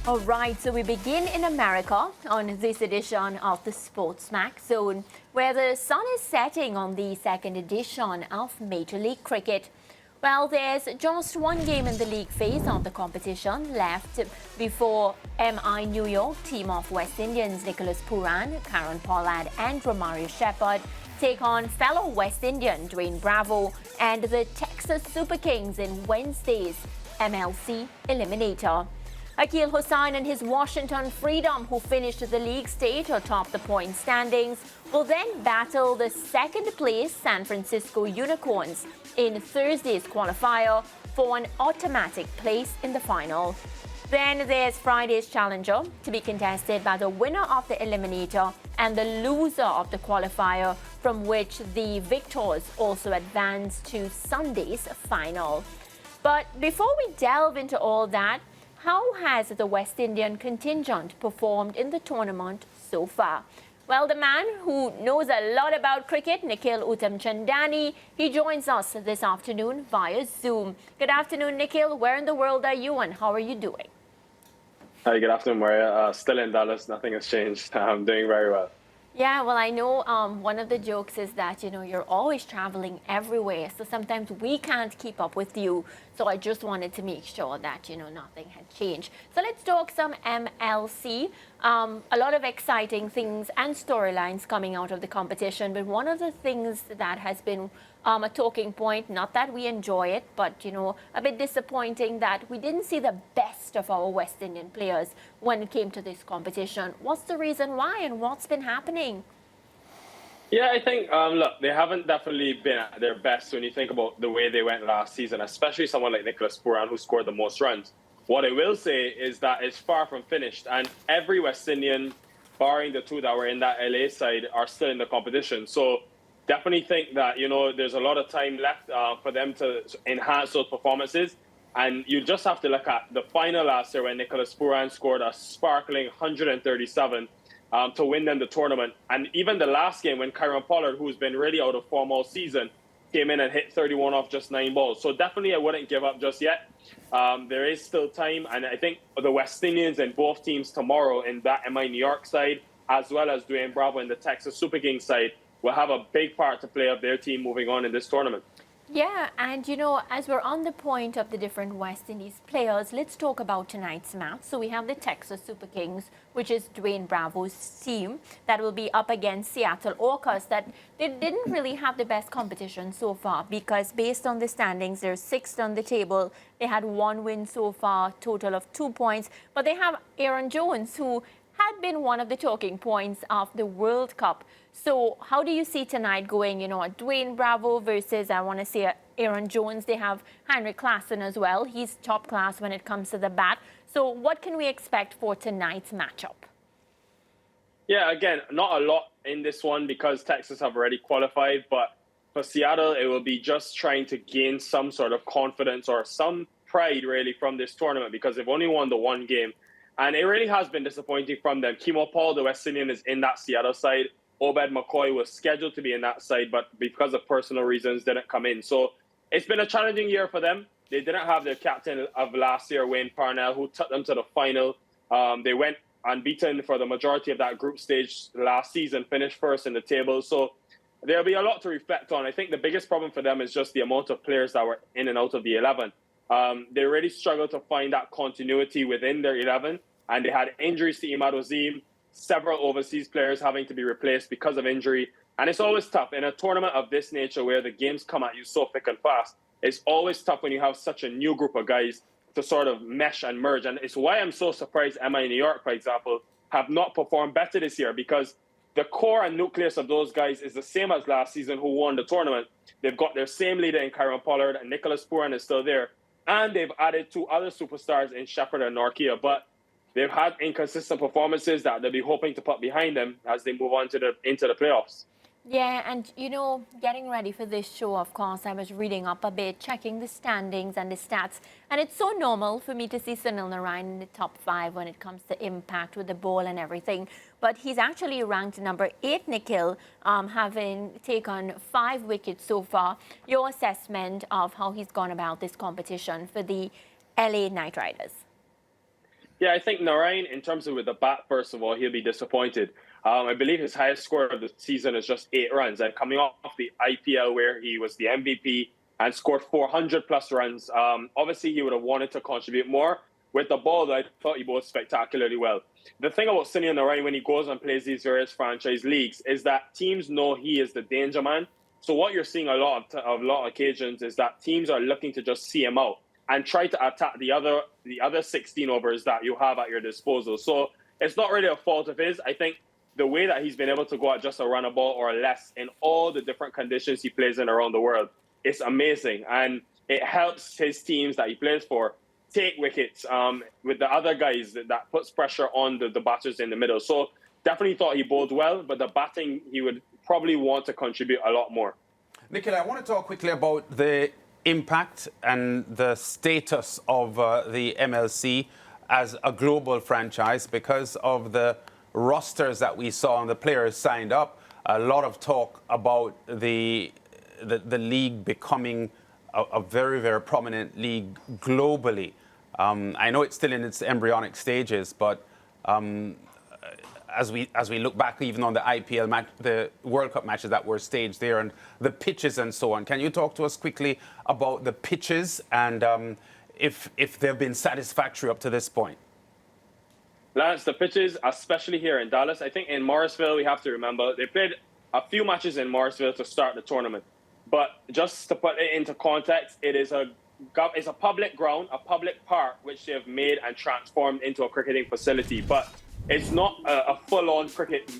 All right, so we begin in America on this edition of the SportsMax Zone, where the sun is setting on the second edition of Major League Cricket. Well, there's just one game in the league phase of the competition left before MI New York, team of West Indians Nicholas Pooran, Karen Pollard and Romario Shepherd take on fellow West Indian Dwayne Bravo and the Texas Super Kings in Wednesday's MLC Eliminator. Akil Hossain and his Washington Freedom, who finished the league stage atop the point standings, will then battle the second-place San Francisco Unicorns in Thursday's qualifier for an automatic place in the final. Then there's Friday's challenger to be contested by the winner of the eliminator and the loser of the qualifier, from which the victors also advance to Sunday's final. But before we delve into all that, how has the West Indian contingent performed in the tournament so far? Well, the man who knows a lot about cricket, Nikhil Uttamchandani, he joins us this afternoon via Zoom. Good afternoon, Nikhil. Where in the world are you and how are you doing? Hi, good afternoon, Maria. Still in Dallas. Nothing has changed. I'm doing very well. Yeah, well, I know one of the jokes is that, you're always traveling everywhere. So sometimes we can't keep up with you. So I just wanted to make sure that, nothing had changed. So let's talk some MLC. A lot of exciting things and storylines coming out of the competition. But one of the things that has been a talking point, not that we enjoy it, but, a bit disappointing that we didn't see the best of our West Indian players when it came to this competition. What's the reason why and what's been happening? Yeah, I think, look, they haven't definitely been at their best when you think about the way they went last season, especially someone like Nicholas Pooran, who scored the most runs. What I will say is that it's far from finished, and every West Indian, barring the two that were in that LA side, are still in the competition. So definitely think that, there's a lot of time left for them to enhance those performances. And you just have to look at the final last year when Nicholas Pooran scored a sparkling 137 to win them the tournament. And even the last game when Karen Pollard, who's been really out of form all season, came in and hit 31 off just 9 balls. So definitely I wouldn't give up just yet. There is still time. And I think the West Indians and both teams tomorrow in that MI New York side, as well as Dwayne Bravo and the Texas Super Kings side, will have a big part to play of their team moving on in this tournament. Yeah, and as we're on the point of the different West Indies players, let's talk about tonight's match. So we have the Texas Super Kings, which is Dwayne Bravo's team, that will be up against Seattle Orcas, that they didn't really have the best competition so far, because based on the standings, they're sixth on the table. They had one win so far, total of 2 points, but they have Aaron Jones, who had been one of the talking points of the World Cup. So how do you see tonight going, Dwayne Bravo versus, I want to say, Aaron Jones? They have Henrik Klassen as well. He's top class when it comes to the bat. So what can we expect for tonight's matchup? Yeah, again, not a lot in this one because Texas have already qualified. But for Seattle, it will be just trying to gain some sort of confidence or some pride, really, from this tournament because they've only won the one game. And it really has been disappointing from them. Kimo Paul, the West Indian, is in that Seattle side. Obed McCoy was scheduled to be in that side, but because of personal reasons, didn't come in. So it's been a challenging year for them. They didn't have their captain of last year, Wayne Parnell, who took them to the final. They went unbeaten for the majority of that group stage last season, finished first in the table. So there'll be a lot to reflect on. I think the biggest problem for them is just the amount of players that were in and out of the 11. They really struggled to find that continuity within their 11, and they had injuries to Imad Ozim, several overseas players having to be replaced because of injury. And it's always tough in a tournament of this nature where the games come at you so thick and fast. It's always tough when you have such a new group of guys to sort of mesh and merge. And it's why I'm so surprised MI New York, for example, have not performed better this year, because the core and nucleus of those guys is the same as last season who won the tournament. They've got their same leader in Karen Pollard, and Nicholas Pooran is still there. And they've added 2 other superstars in Shepherd and Norkia. But they've had inconsistent performances that they'll be hoping to put behind them as they move on to into the playoffs. Yeah, and getting ready for this show, of course, I was reading up a bit, checking the standings and the stats. And it's so normal for me to see Sunil Narine in the top 5 when it comes to impact with the ball and everything. But he's actually ranked number 8, Nikhil, having taken 5 wickets so far. Your assessment of how he's gone about this competition for the LA Knight Riders? Yeah, I think Narine, in terms of with the bat, first of all, he'll be disappointed. I believe his highest score of the season is just 8 runs. And coming off the IPL where he was the MVP and scored 400 plus runs, obviously he would have wanted to contribute more. With the ball, I thought he bowled spectacularly well. The thing about Sunil Narine when he goes and plays these various franchise leagues is that teams know he is the danger man. So what you're seeing a lot of occasions is that teams are looking to just see him out and try to attack the other 16 overs that you have at your disposal. So it's not really a fault of his. I think the way that he's been able to go at just a run a ball or less in all the different conditions he plays in around the world, it's amazing. And it helps his teams that he plays for take wickets with the other guys that puts pressure on the batters in the middle. So definitely thought he bowled well, but the batting, he would probably want to contribute a lot more. Nikhil, I want to talk quickly about the impact and the status of the MLC as a global franchise because of the rosters that we saw and the players signed up. A lot of talk about the league becoming a very, very prominent league globally. I know it's still in its embryonic stages, but as we look back even on the IPL match, the World Cup matches that were staged there and the pitches and so on, can you talk to us quickly about the pitches and if they've been satisfactory up to this point? Lance, the pitches, especially here in Dallas, I think in Morrisville, we have to remember, they played a few matches in Morrisville to start the tournament. But just to put it into context, it's a public ground, a public park, which they have made and transformed into a cricketing facility. But it's not a full-on cricket,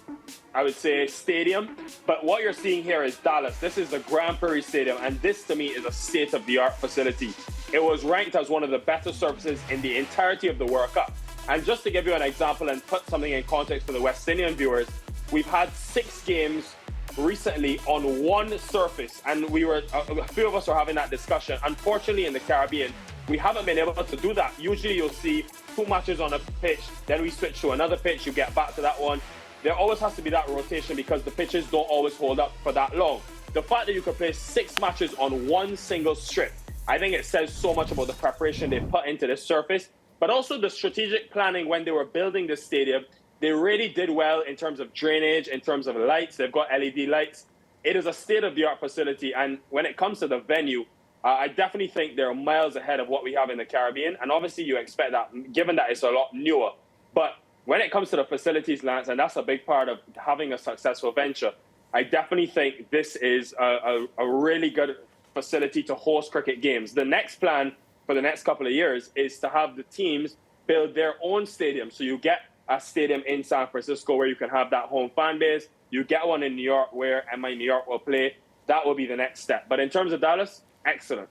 I would say, stadium. But what you're seeing here is Dallas. This is the Grand Prairie Stadium, and this, to me, is a state-of-the-art facility. It was ranked as one of the better surfaces in the entirety of the World Cup. And just to give you an example and put something in context for the West Indian viewers, we've had 6 games recently on one surface, and a few of us were having that discussion. Unfortunately, in the Caribbean, we haven't been able to do that. Usually you'll see 2 matches on a pitch, then we switch to another pitch, you get back to that one. There always has to be that rotation because the pitches don't always hold up for that long. The fact that you can play 6 matches on one single strip, I think it says so much about the preparation they put into this surface, but also the strategic planning when they were building this stadium. They really did well in terms of drainage, in terms of lights. They've got LED lights. It is a state-of-the-art facility. And when it comes to the venue, I definitely think they're miles ahead of what we have in the Caribbean. And obviously you expect that, given that it's a lot newer. But when it comes to the facilities, Lance, and that's a big part of having a successful venture, I definitely think this is a really good facility to host cricket games. The next plan for the next couple of years is to have the teams build their own stadium. So you get a stadium in San Francisco where you can have that home fan base. You get one in New York where MI New York will play. That will be the next step. But in terms of Dallas, excellent.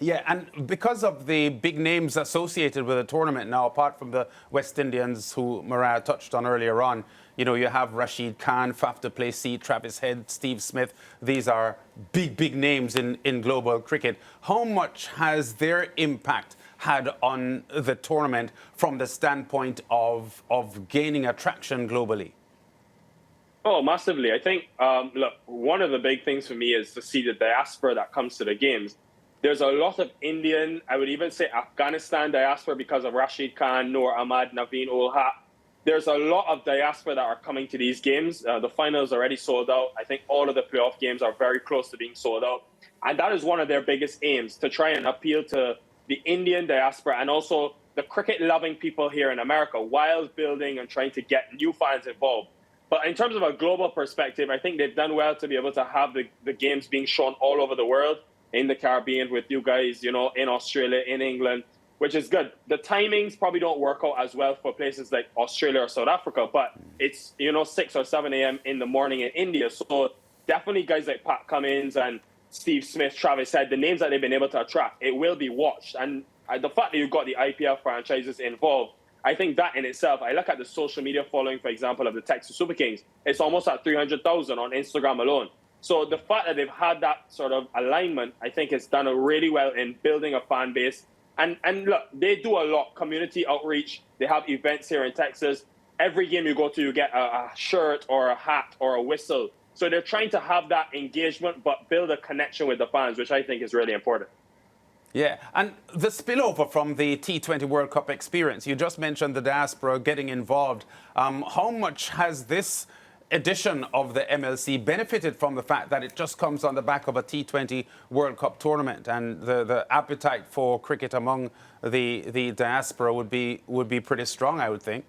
Yeah, and because of the big names associated with the tournament now, apart from the West Indians who Mariah touched on earlier on, you know, you have Rashid Khan, Faf du Plessis, Travis Head, Steve Smith. These are big names in global cricket. How much has their impact had on the tournament from the standpoint of gaining attraction globally? Oh, massively. I think, look, one of the big things for me is to see the diaspora that comes to the games. There's a lot of Indian, I would even say Afghanistan diaspora because of Rashid Khan, Noor Ahmad, Naveen ul Haq. There's a lot of diaspora that are coming to these games. The finals already sold out. I think all of the playoff games are very close to being sold out. And that is one of their biggest aims, to try and appeal to the Indian diaspora and also the cricket-loving people here in America while building and trying to get new fans involved. But in terms of a global perspective, I think they've done well to be able to have the games being shown all over the world, in the Caribbean with you guys, you know, in Australia, in England, which is good. The timings probably don't work out as well for places like Australia or South Africa, but it's, you know, 6 or 7 a.m. in the morning in India. So definitely guys like Pat Cummins and Steve Smith, Travis Head, the names that they've been able to attract, it will be watched. And the fact that you've got the IPL franchises involved, I think that in itself, I look at the social media following, for example, of the Texas Super Kings, it's almost at 300,000 on Instagram alone. So the fact that they've had that sort of alignment, I think it's done really well in building a fan base. And look, they do a lot, community outreach. They have events here in Texas. Every game you go to, you get a shirt or a hat or a whistle. So they're trying to have that engagement, but build a connection with the fans, which I think is really important. Yeah, and the spillover from the T20 World Cup experience, you just mentioned the diaspora getting involved. How much has this edition of the MLC benefited from the fact that it just comes on the back of a T20 World Cup tournament, and the appetite for cricket among the diaspora would be pretty strong, I would think?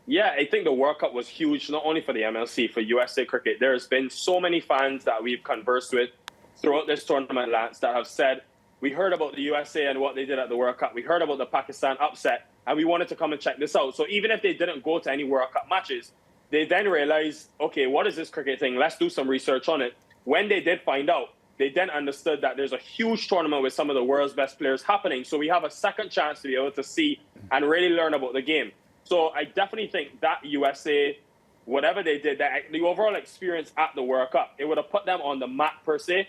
Yeah, I think the World Cup was huge, not only for the MLC, for USA cricket. There's been so many fans that we've conversed with throughout this tournament, Lance, that have said, we heard about the USA and what they did at the World Cup. We heard about the Pakistan upset, and we wanted to come and check this out. So even if they didn't go to any World Cup matches, they then realized, okay, what is this cricket thing? Let's do some research on it. When they did find out, they then understood that there's a huge tournament with some of the world's best players happening. So we have a second chance to be able to see and really learn about the game. So I definitely think that USA, whatever they did, the overall experience at the World Cup, it would have put them on the map per se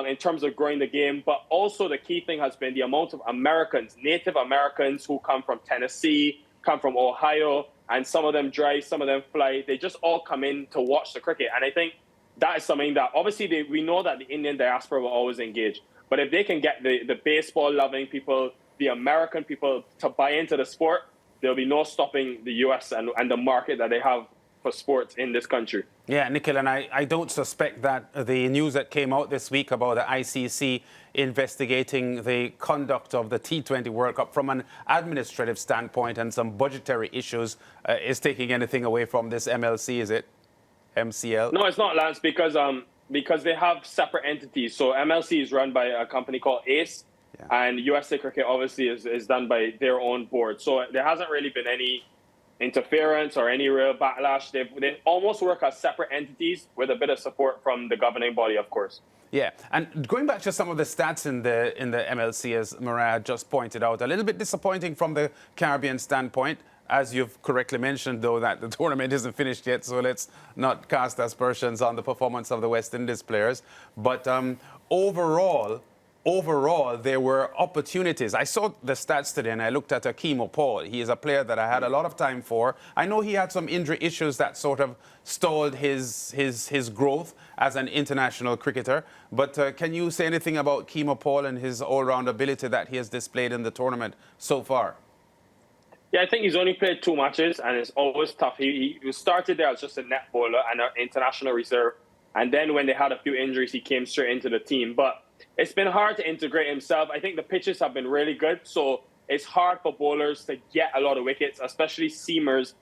in terms of growing the game. But also the key thing has been the amount of Americans, Native Americans who come from Tennessee, come from Ohio, and some of them drive, some of them fly. They just all come in to watch the cricket. And I think that is something that obviously we know that the Indian diaspora will always engage. But if they can get the baseball-loving people, the American people to buy into the sport, there'll be no stopping the US and the market that they have for sports in this country. Yeah, Nikhil, and I don't suspect that the news that came out this week about the ICC investigating the conduct of the T20 World Cup from an administrative standpoint and some budgetary issues is taking anything away from this MLC, is it? MCL? No, it's not, Lance, because they have separate entities. So MLC is run by a company called ACE, and USA Cricket obviously is done by their own board. So there hasn't really been any interference or any real backlash. They almost work as separate entities with a bit of support from the governing body, of course. Yeah, and going back to some of the stats in the MLC, as Mariah just pointed out, a little bit disappointing from the Caribbean standpoint. As you've correctly mentioned, though, that the tournament isn't finished yet, so let's not cast aspersions on the performance of the West Indies players. But overall, there were opportunities. I saw the stats today, and I looked at Akeem Paul. He is a player that I had a lot of time for. I know he had some injury issues that sort of stalled his growth as an international cricketer. But can you say anything about Akeem Paul and his all-round ability that he has displayed in the tournament so far? Yeah, I think he's only played 2 matches, and it's always tough. He started there as just a net bowler and an international reserve. And then when they had a few injuries, he came straight into the team. But it's been hard to integrate himself. I think the pitches have been really good, so it's hard for bowlers to get a lot of wickets, especially seamers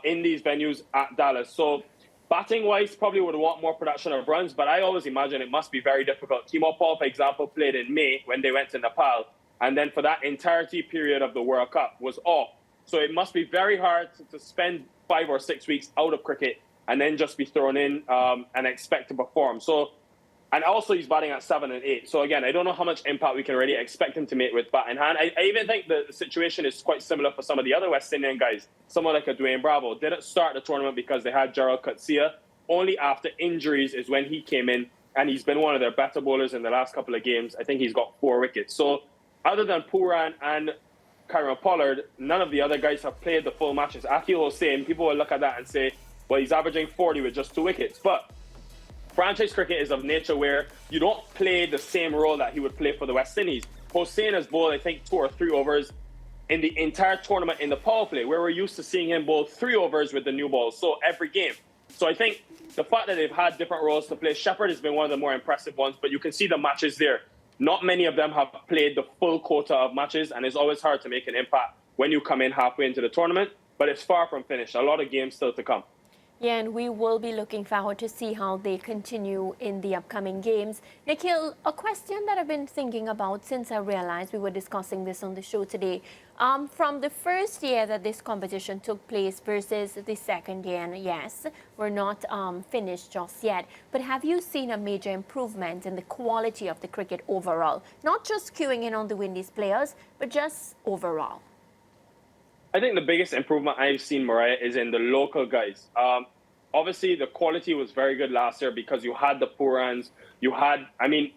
in these venues at Dallas. So batting-wise, probably would want more production of runs, but I always imagine it must be very difficult. Timo Paul, for example, played in May when they went to Nepal, and then for that entirety period of the World Cup was off. So it must be very hard to spend 5 or 6 weeks out of cricket and then just be thrown in and expect to perform. So, and also he's batting at 7 and 8. So again, I don't know how much impact we can really expect him to make with bat in hand. I even think the situation is quite similar for some of the other West Indian guys. Someone like a Dwayne Bravo didn't start the tournament because they had Gerald Coetzee. Only after injuries is when he came in, and he's been one of their better bowlers in the last couple of games. I think he's got 4 wickets. So other than Pooran and Kieron Pollard, none of the other guys have played the full matches. Akil Hossain, people will look at that and say, well, he's averaging 40 with just 2 wickets. But franchise cricket is of nature where you don't play the same role that he would play for the West Indies. Hossain has bowled, I think, 2 or 3 overs in the entire tournament in the power play, where we're used to seeing him bowl 3 overs with the new ball, so every game. So I think the fact that they've had different roles to play, Shepherd has been one of the more impressive ones, but you can see the matches there. Not many of them have played the full quota of matches, and it's always hard to make an impact when you come in halfway into the tournament, but it's far from finished. A lot of games still to come. Yeah, and we will be looking forward to see how they continue in the upcoming games. Nikhil, a question that I've been thinking about since I realized we were discussing this on the show today. From the first year that this competition took place versus the second year, and yes, we're not finished just yet, but have you seen a major improvement in the quality of the cricket overall? Not just queuing in on the Windies players, but just overall. I think the biggest improvement I've seen, Mariah, is in the local guys. Obviously, the quality was very good last year because you had the Purans, you had,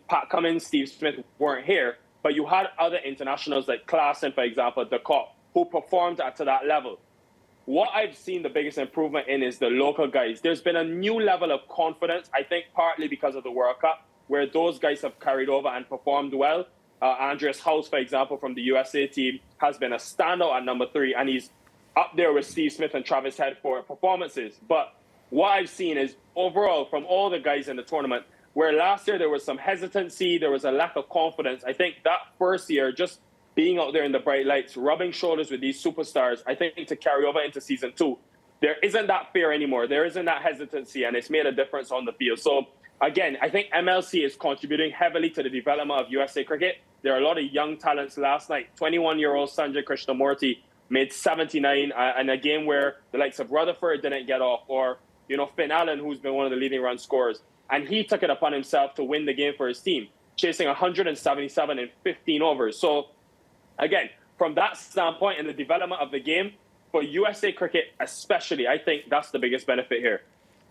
Pat Cummins, Steve Smith weren't here, but you had other internationals like Klaassen, for example, De Kock, who performed to that level. What I've seen the biggest improvement in is the local guys. There's been a new level of confidence, I think partly because of the World Cup, where those guys have carried over and performed well. Andreas House, for example, from the USA team, has been a standout at number 3, and he's up there with Steve Smith and Travis Head for performances. But what I've seen is overall from all the guys in the tournament, where last year there was some hesitancy, there was a lack of confidence. I think that first year, just being out there in the bright lights, rubbing shoulders with these superstars, I think to carry over into season 2, there isn't that fear anymore. There isn't that hesitancy, and it's made a difference on the field. So again, I think MLC is contributing heavily to the development of USA cricket. There are a lot of young talents last night. 21-year-old Sanjay Krishnamurti made 79 in a game where the likes of Rutherford didn't get off, or Finn Allen, who's been one of the leading run scorers. And he took it upon himself to win the game for his team, chasing 177 in 15 overs. So again, from that standpoint in the development of the game, for USA cricket especially, I think that's the biggest benefit here.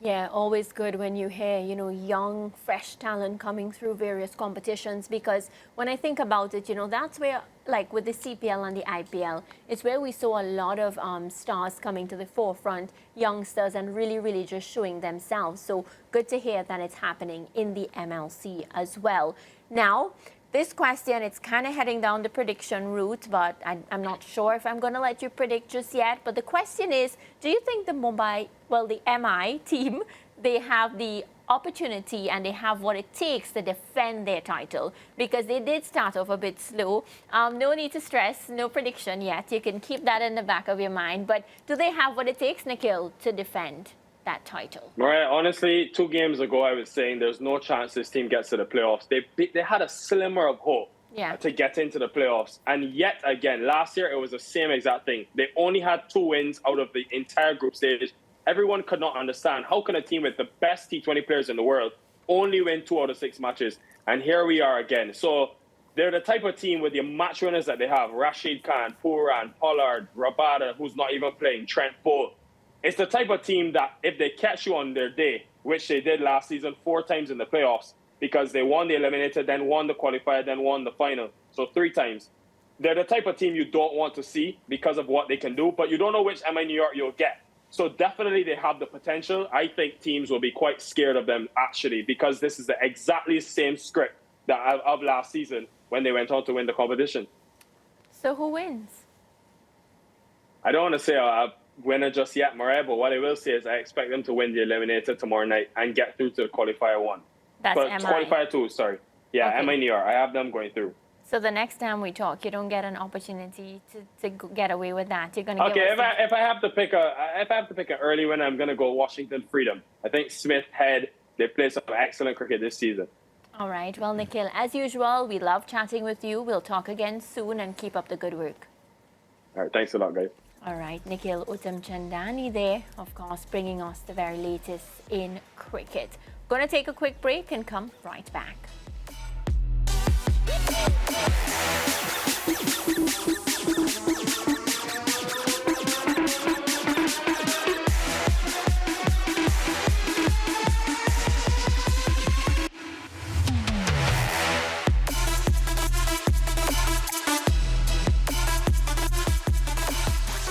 Yeah, always good when you hear, young, fresh talent coming through various competitions, because when I think about it, that's where, like with the CPL and the IPL, it's where we saw a lot of stars coming to the forefront, youngsters, and really, really just showing themselves. So good to hear that it's happening in the MLC as well. Now, this question, it's kind of heading down the prediction route, but I'm not sure if I'm going to let you predict just yet. But the question is, do you think the MI team, they have the opportunity and they have what it takes to defend their title? Because they did start off a bit slow. No need to stress, no prediction yet. You can keep that in the back of your mind. But do they have what it takes, Nikhil, to defend that title? Right. Honestly, 2 games ago, I was saying there's no chance this team gets to the playoffs. They had a slimmer of hope to get into the playoffs. And yet again, last year, it was the same exact thing. They only had 2 wins out of the entire group stage. Everyone could not understand, how can a team with the best T20 players in the world only win 2 out of 6 matches? And here we are again. So they're the type of team with the match winners that they have: Rashid Khan, Pooran, Pollard, Rabada, who's not even playing, Trent Bolt. It's the type of team that if they catch you on their day, which they did last season 4 times in the playoffs, because they won the eliminator, then won the qualifier, then won the final. So 3 times. They're the type of team you don't want to see because of what they can do, but you don't know which MI New York you'll get. So definitely they have the potential. I think teams will be quite scared of them, actually, because this is the exactly same script that of last season when they went on to win the competition. So who wins? I don't want to say a winner just yet, Murray, but what I will say is I expect them to win the eliminator tomorrow night and get through to the qualifier 1. That's but MI. Qualifier 2, sorry. Yeah, Okay. MI New York. I have them going through. So the next time we talk, you don't get an opportunity to get away with that. You're going to Okay, if I have to pick an early winner, I'm going to go Washington Freedom. I think Smith, Head, they play some excellent cricket this season. All right. Well, Nikhil, as usual, we love chatting with you. We'll talk again soon, and keep up the good work. All right, thanks a lot, guys. All right, Nikhil Uttamchandani there, of course, bringing us the very latest in cricket. Going to take a quick break and come right back.